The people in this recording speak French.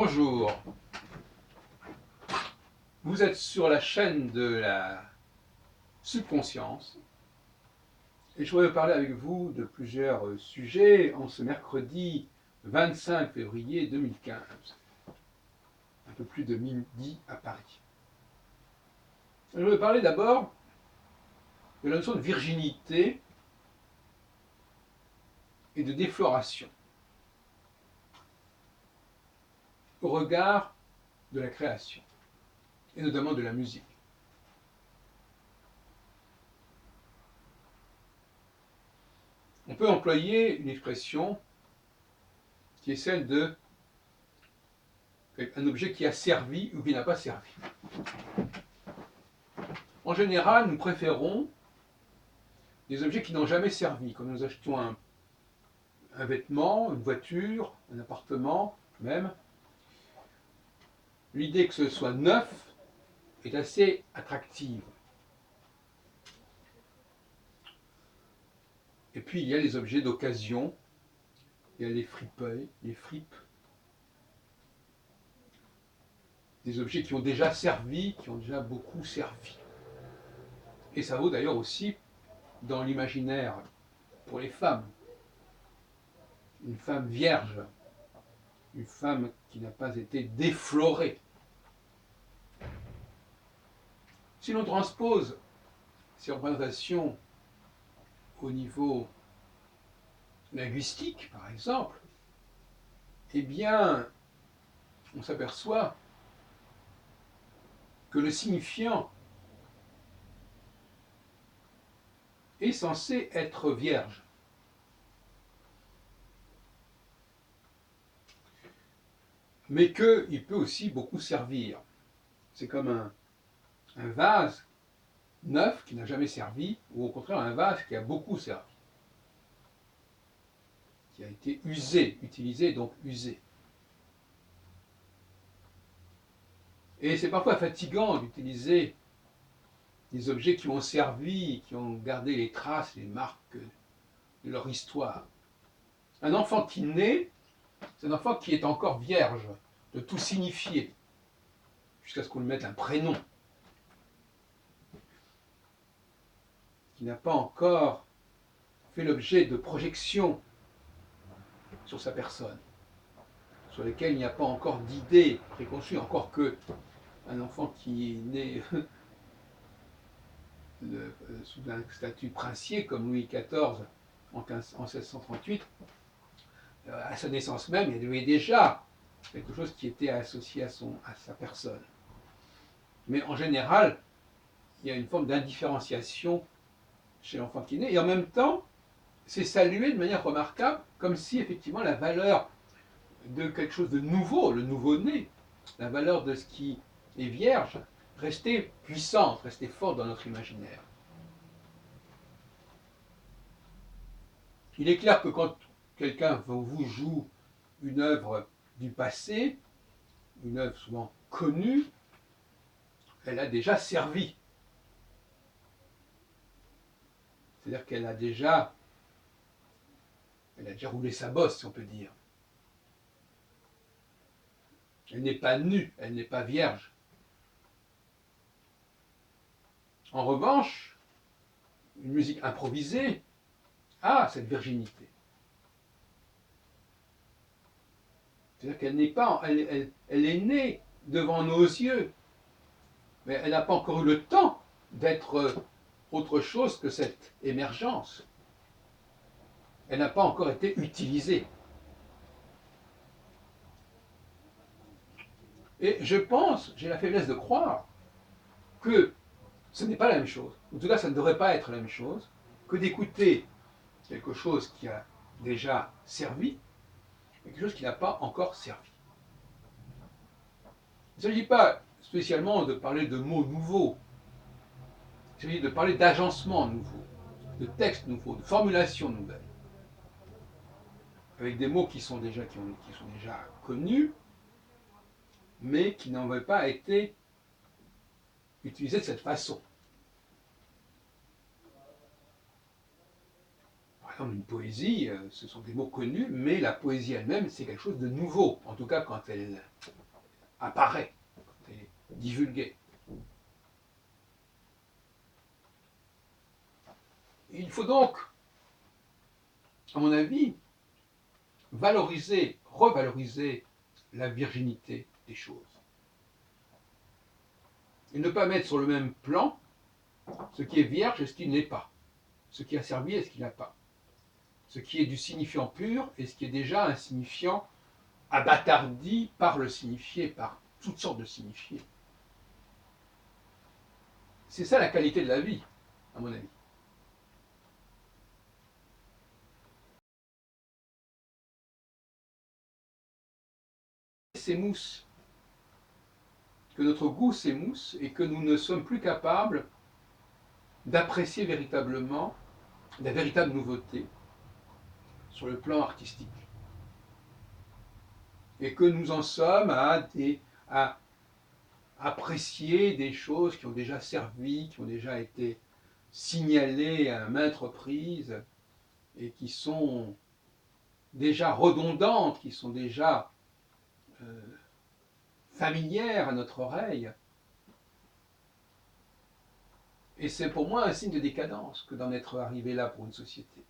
Bonjour, vous êtes sur la chaîne de la subconscience et je voudrais parler avec vous de plusieurs sujets en ce mercredi 25 février 2015, un peu plus de midi à Paris. Je voudrais parler d'abord de la notion de virginité et de défloration au regard de la création et notamment de la musique. On peut employer une expression qui est celle de un objet qui a servi ou qui n'a pas servi. En général, nous préférons des objets qui n'ont jamais servi, comme nous achetons un vêtement, une voiture, un appartement, même. L'idée que ce soit neuf est assez attractive. Et puis il y a les objets d'occasion, il y a les fripeuils, les fripes, des objets qui ont déjà servi, qui ont déjà beaucoup servi. Et ça vaut d'ailleurs aussi dans l'imaginaire pour les femmes. Une femme vierge, une femme qui n'a pas été déflorée. Si l'on transpose ces représentations au niveau linguistique, par exemple, eh bien, on s'aperçoit que le signifiant est censé être vierge. Mais qu'il peut aussi beaucoup servir. C'est comme un vase neuf qui n'a jamais servi, ou au contraire un vase qui a beaucoup servi, qui a été usé, utilisé, donc usé. Et c'est parfois fatigant d'utiliser des objets qui ont servi, qui ont gardé les traces, les marques de leur histoire. Un enfant qui naît, c'est un enfant qui est encore vierge de tout signifier, jusqu'à ce qu'on lui mette un prénom, qui n'a pas encore fait l'objet de projections sur sa personne, sur lesquelles il n'y a pas encore d'idées préconçues, encore que un enfant qui est né sous un statut princier comme Louis XIV en 1638, à sa naissance même, il y avait déjà quelque chose qui était associé à sa personne. Mais en général, il y a une forme d'indifférenciation chez l'enfant qui est né, et en même temps, c'est salué de manière remarquable, comme si effectivement la valeur de quelque chose de nouveau, le nouveau-né, la valeur de ce qui est vierge, restait puissante, restait forte dans notre imaginaire. Il est clair que quand quelqu'un vous joue une œuvre du passé, une œuvre souvent connue, elle a déjà servi. C'est-à-dire qu'elle a déjà roulé sa bosse, si on peut dire. Elle n'est pas nue, elle n'est pas vierge. En revanche, une musique improvisée a cette virginité. C'est-à-dire qu'elle n'est pas, elle est née devant nos yeux, mais elle n'a pas encore eu le temps d'être autre chose que cette émergence. Elle n'a pas encore été utilisée. Et je pense, j'ai la faiblesse de croire, que ce n'est pas la même chose. En tout cas, ça ne devrait pas être la même chose que d'écouter quelque chose qui a déjà servi et quelque chose qui n'a pas encore servi. Il ne s'agit pas spécialement de parler de mots nouveaux. Il s'agit de parler d'agencements nouveaux, de textes nouveaux, de formulations nouvelles, avec des mots qui sont déjà connus, mais qui n'avaient pas été utilisés de cette façon. Par exemple, une poésie, ce sont des mots connus, mais la poésie elle-même, c'est quelque chose de nouveau, en tout cas quand elle apparaît, quand elle est divulguée. Il faut donc, à mon avis, valoriser, revaloriser la virginité des choses. Et ne pas mettre sur le même plan ce qui est vierge et ce qui ne l'est pas, ce qui a servi et ce qui n'a pas, ce qui est du signifiant pur et ce qui est déjà un signifiant abattardi par le signifié, par toutes sortes de signifiés. C'est ça la qualité de la vie, à mon avis. S'émousse, que notre goût s'émousse et que nous ne sommes plus capables d'apprécier véritablement la véritable nouveauté sur le plan artistique. Et que nous en sommes à apprécier des choses qui ont déjà servi, qui ont déjà été signalées à maintes reprises et qui sont déjà redondantes, qui sont déjà euh, familières à notre oreille. Et c'est pour moi un signe de décadence que d'en être arrivé là pour une société.